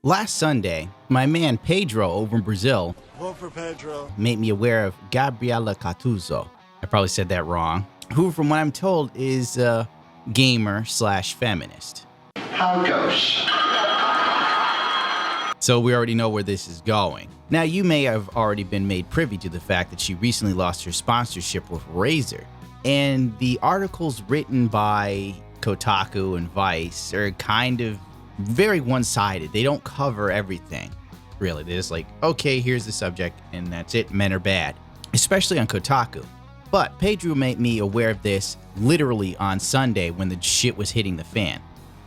Last Sunday, my man Pedro over in Brazil Vote for Pedro. made me aware of Gabriela Catuzzo. I probably said that wrong. Who, from what I'm told, is a gamer/feminist. How goes? So we already know where this is going. Now, you may have already been made privy to the fact that she recently lost her sponsorship with Razer. And the articles written by Kotaku and Vice are kind of very one-sided. They don't cover everything, really. They're just like, okay, here's the subject, and that's it. Men are bad, especially on Kotaku. But Pedro made me aware of this literally on Sunday when the shit was hitting the fan.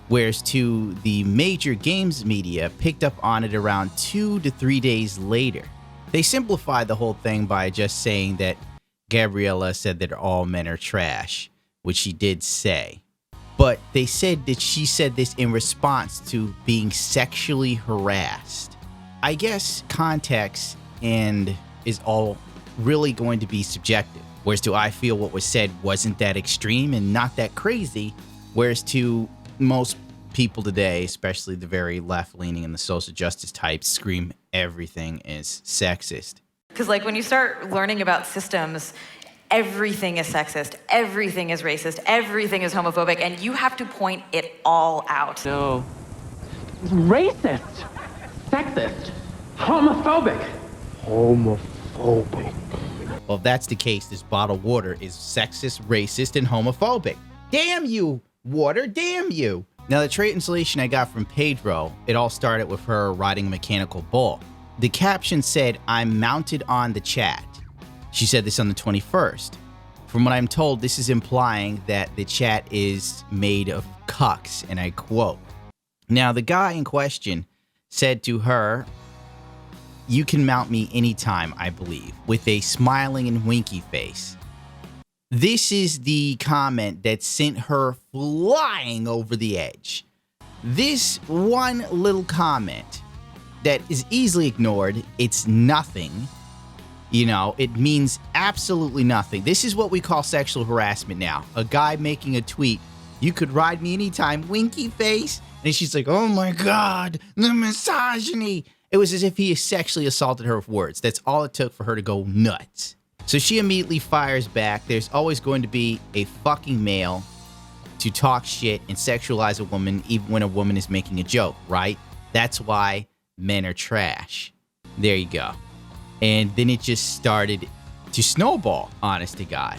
Whereas to the major games media picked up on it around 2 to 3 days later. They simplified the whole thing by just saying that Gabriela said that all men are trash, which she did say. But they said that she said this in response to being sexually harassed. I guess context and is all really going to be subjective. Whereas to I feel what was said wasn't that extreme and not that crazy. Whereas to most people today, especially the very left-leaning and the social justice types, scream everything is sexist. Because like when you start learning about systems, everything is sexist, everything is racist, everything is homophobic, and you have to point it all out. No. Racist, sexist, homophobic. Homophobic. Well, if that's the case, this bottled water is sexist, racist, and homophobic. Damn you, water, damn you. Now, the trait installation I got from Pedro, it all started with her riding a mechanical bull. The caption said, "I'm mounted on the chat." She said this on the 21st. From what I'm told, this is implying that the chat is made of cucks, and I quote. Now, the guy in question said to her, "You can mount me anytime, I believe," with a smiling and winky face. This is the comment that sent her flying over the edge. This one little comment that is easily ignored, it's nothing. You know, it means absolutely nothing. This is what we call sexual harassment now. A guy making a tweet, "You could ride me anytime, winky face." And she's like, "Oh my God, the misogyny." It was as if he sexually assaulted her with words. That's all it took for her to go nuts. So she immediately fires back. There's always going to be a fucking male to talk shit and sexualize a woman even when a woman is making a joke, right? That's why men are trash. There you go. And then it just started to snowball, honest to God.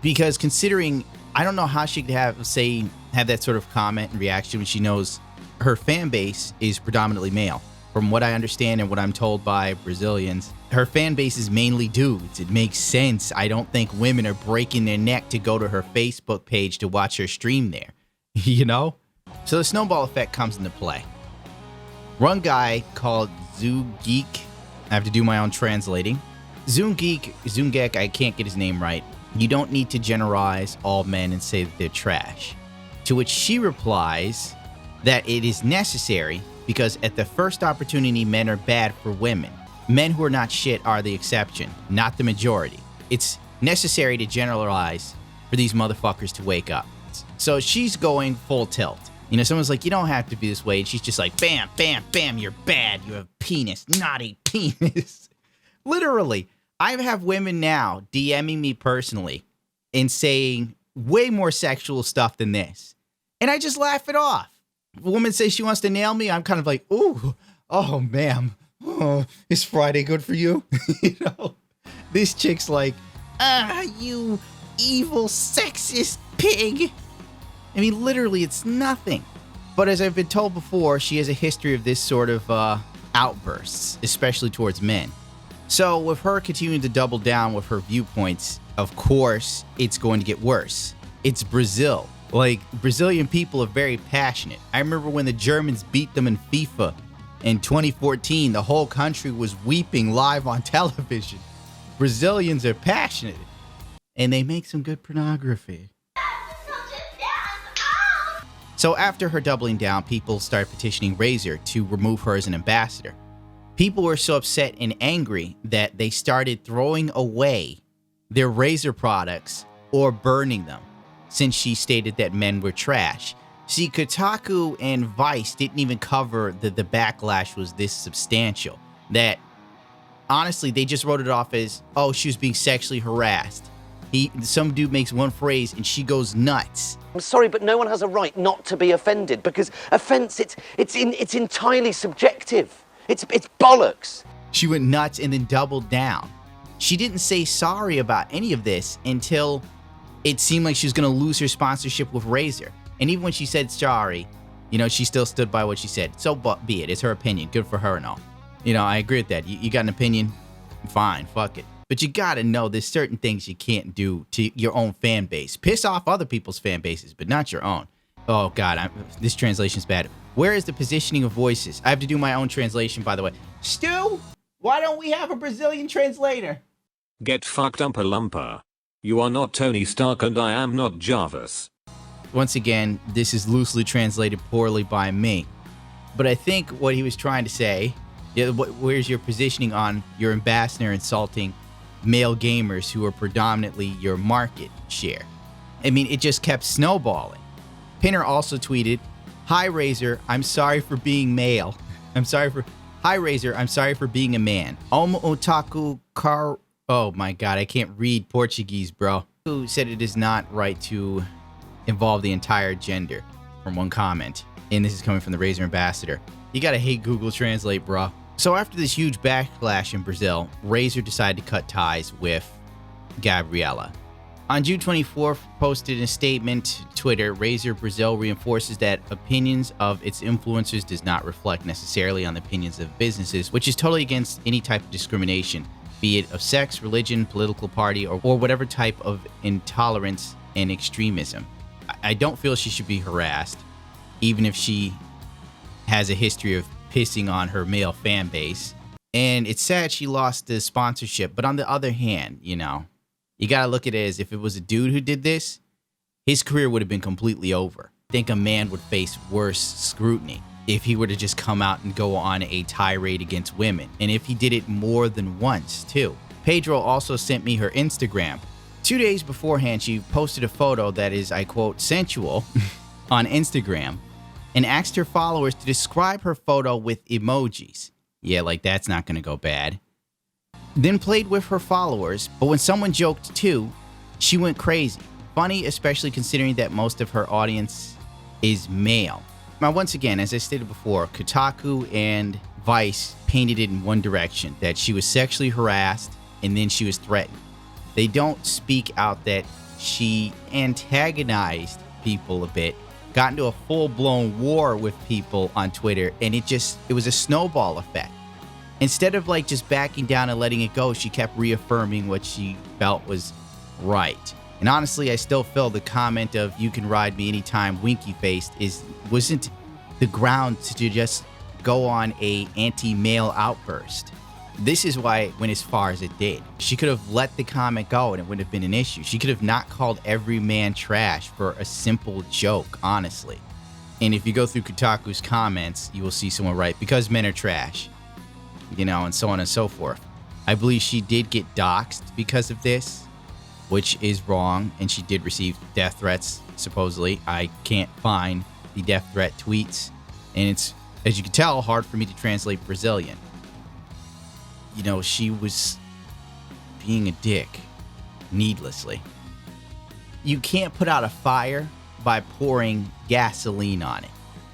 Because considering, I don't know how she could have that sort of comment and reaction when she knows her fan base is predominantly male. From what I understand and what I'm told by Brazilians, her fan base is mainly dudes. It makes sense. I don't think women are breaking their neck to go to her Facebook page to watch her stream there. You know? So the snowball effect comes into play. One guy called Zoogeek, I have to do my own translating. Zoogeek, I can't get his name right. "You don't need to generalize all men and say that they're trash." To which she replies that it is necessary because at the first opportunity, men are bad for women. Men who are not shit are the exception, not the majority. It's necessary to generalize for these motherfuckers to wake up. So she's going full tilt. You know, someone's like, "You don't have to be this way." And she's just like, bam, bam, bam, you're bad. You have penis, naughty penis. Literally, I have women now DMing me personally and saying way more sexual stuff than this. And I just laugh it off. If a woman says she wants to nail me, I'm kind of like, "Ooh, oh, ma'am, oh, is Friday good for you?" You know, this chick's like, "You evil sexist pig." I mean, literally, it's nothing. But as I've been told before, she has a history of this sort of outbursts, especially towards men. So with her continuing to double down with her viewpoints, of course, it's going to get worse. It's Brazil. Like, Brazilian people are very passionate. I remember when the Germans beat them in FIFA in 2014, the whole country was weeping live on television. Brazilians are passionate, and they make some good pornography. So after her doubling down, people started petitioning Razer to remove her as an ambassador. People were so upset and angry that they started throwing away their Razer products or burning them, since she stated that men were trash. See, Kotaku and Vice didn't even cover that the backlash was this substantial. That, honestly, they just wrote it off as, oh, she was being sexually harassed. Some dude makes one phrase and she goes nuts. I'm sorry, but no one has a right not to be offended, because offense, it's entirely subjective. It's bollocks. She went nuts and then doubled down. She didn't say sorry about any of this until it seemed like she was going to lose her sponsorship with Razer. And even when she said sorry, you know, she still stood by what she said. So be it. It's her opinion. Good for her and all. You know, I agree with that. You got an opinion? Fine. Fuck it. But you got to know there's certain things you can't do to your own fan base. Piss off other people's fan bases, but not your own. Oh, God. This translation's bad. Where is the positioning of voices? I have to do my own translation, by the way. Stu, why don't we have a Brazilian translator? Get fucked Umpa Lumpa. You are not Tony Stark and I am not Jarvis. Once again, this is loosely translated poorly by me. But I think what he was trying to say, where's your positioning on your ambassador insulting male gamers who are predominantly your market share? I mean, it just kept snowballing. Pinner also tweeted, "Hi Razer, I'm sorry for being male. Hi Razer, I'm sorry for being a man. Otaku car." Oh my God, I can't read Portuguese, bro. Who said it is not right to involve the entire gender, from one comment. And this is coming from the Razer ambassador. You gotta hate Google Translate, bro. So after this huge backlash in Brazil, Razer decided to cut ties with Gabriela. On June 24th, posted in a statement to Twitter, Razer Brazil reinforces that opinions of its influencers does not reflect necessarily on the opinions of businesses, which is totally against any type of discrimination, be it of sex, religion, political party, or whatever type of intolerance and extremism. I don't feel she should be harassed, even if she has a history of pissing on her male fan base. And it's sad she lost the sponsorship, but on the other hand, you know, you gotta look at it as if it was a dude who did this, his career would have been completely over. I think a man would face worse scrutiny if he were to just come out and go on a tirade against women, and if he did it more than once too. Pedro also sent me her Instagram. 2 days beforehand, she posted a photo that is, I quote, sensual on Instagram, and asked her followers to describe her photo with emojis. Yeah, like that's not gonna go bad. Then played with her followers, but when someone joked too, she went crazy. Funny, especially considering that most of her audience is male. Now, once again, as I stated before, Kotaku and Vice painted it in one direction, that she was sexually harassed and then she was threatened. They don't speak out that she antagonized people a bit, got into a full-blown war with people on Twitter, and it was a snowball effect. Instead of like just backing down and letting it go, she kept reaffirming what she felt was right. And honestly, I still feel the comment of "you can ride me anytime" winky-faced wasn't the ground to just go on a anti-male outburst. This is why it went as far as it did. She could have let the comment go and it wouldn't have been an issue. She could have not called every man trash for a simple joke, honestly. And if you go through Kotaku's comments, you will see someone write, "because men are trash," you know, and so on and so forth. I believe she did get doxxed because of this, which is wrong, and she did receive death threats, supposedly. I can't find the death threat tweets, and it's, as you can tell, hard for me to translate Brazilian. You know, she was being a dick needlessly. You can't put out a fire by pouring gasoline on it.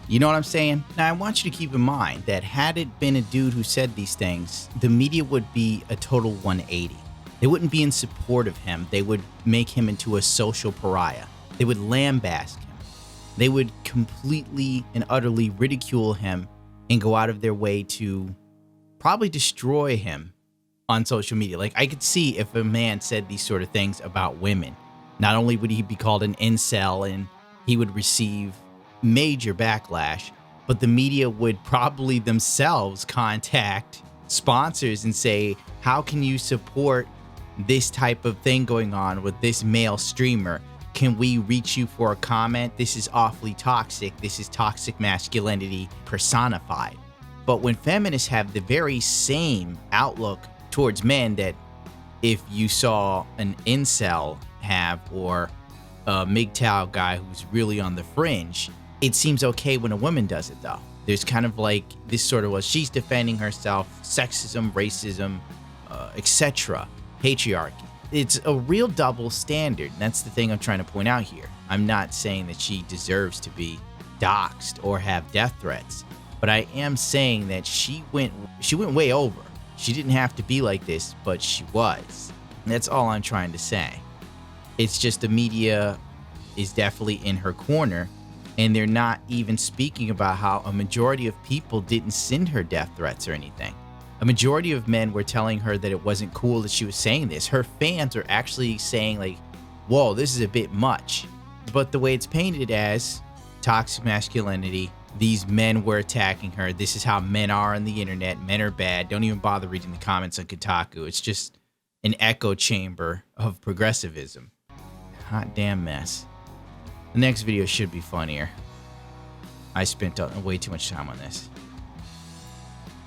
You know what I'm saying? Now, I want you to keep in mind that had it been a dude who said these things, the media would be a total 180. They wouldn't be in support of him. They would make him into a social pariah. They would lambaste him. They would completely and utterly ridicule him and go out of their way to probably destroy him on social media. Like, I could see if a man said these sort of things about women, not only would he be called an incel and he would receive major backlash, but the media would probably themselves contact sponsors and say, how can you support this type of thing going on with this male streamer? Can we reach you for a comment? This is awfully toxic. This is toxic masculinity personified. But when feminists have the very same outlook towards men that if you saw an incel have, or a MGTOW guy who's really on the fringe, It seems okay when a woman does it, though. There's kind of like this sort of, well, she's defending herself, sexism, racism, etc., patriarchy. It's a real double standard, and that's the thing I'm trying to point out here. I'm not saying that she deserves to be doxxed or have death threats, but I am saying that she went way over. She didn't have to be like this, but she was. And that's all I'm trying to say. It's just the media is definitely in her corner, and they're not even speaking about how a majority of people didn't send her death threats or anything. A majority of men were telling her that it wasn't cool that she was saying this. Her fans are actually saying like, whoa, this is a bit much. But the way it's painted as toxic masculinity, these men were attacking her. This is how men are on the internet. Men are bad. Don't even bother reading the comments on Kotaku. It's just an echo chamber of progressivism. Hot damn mess. The next video should be funnier. I spent way too much time on this.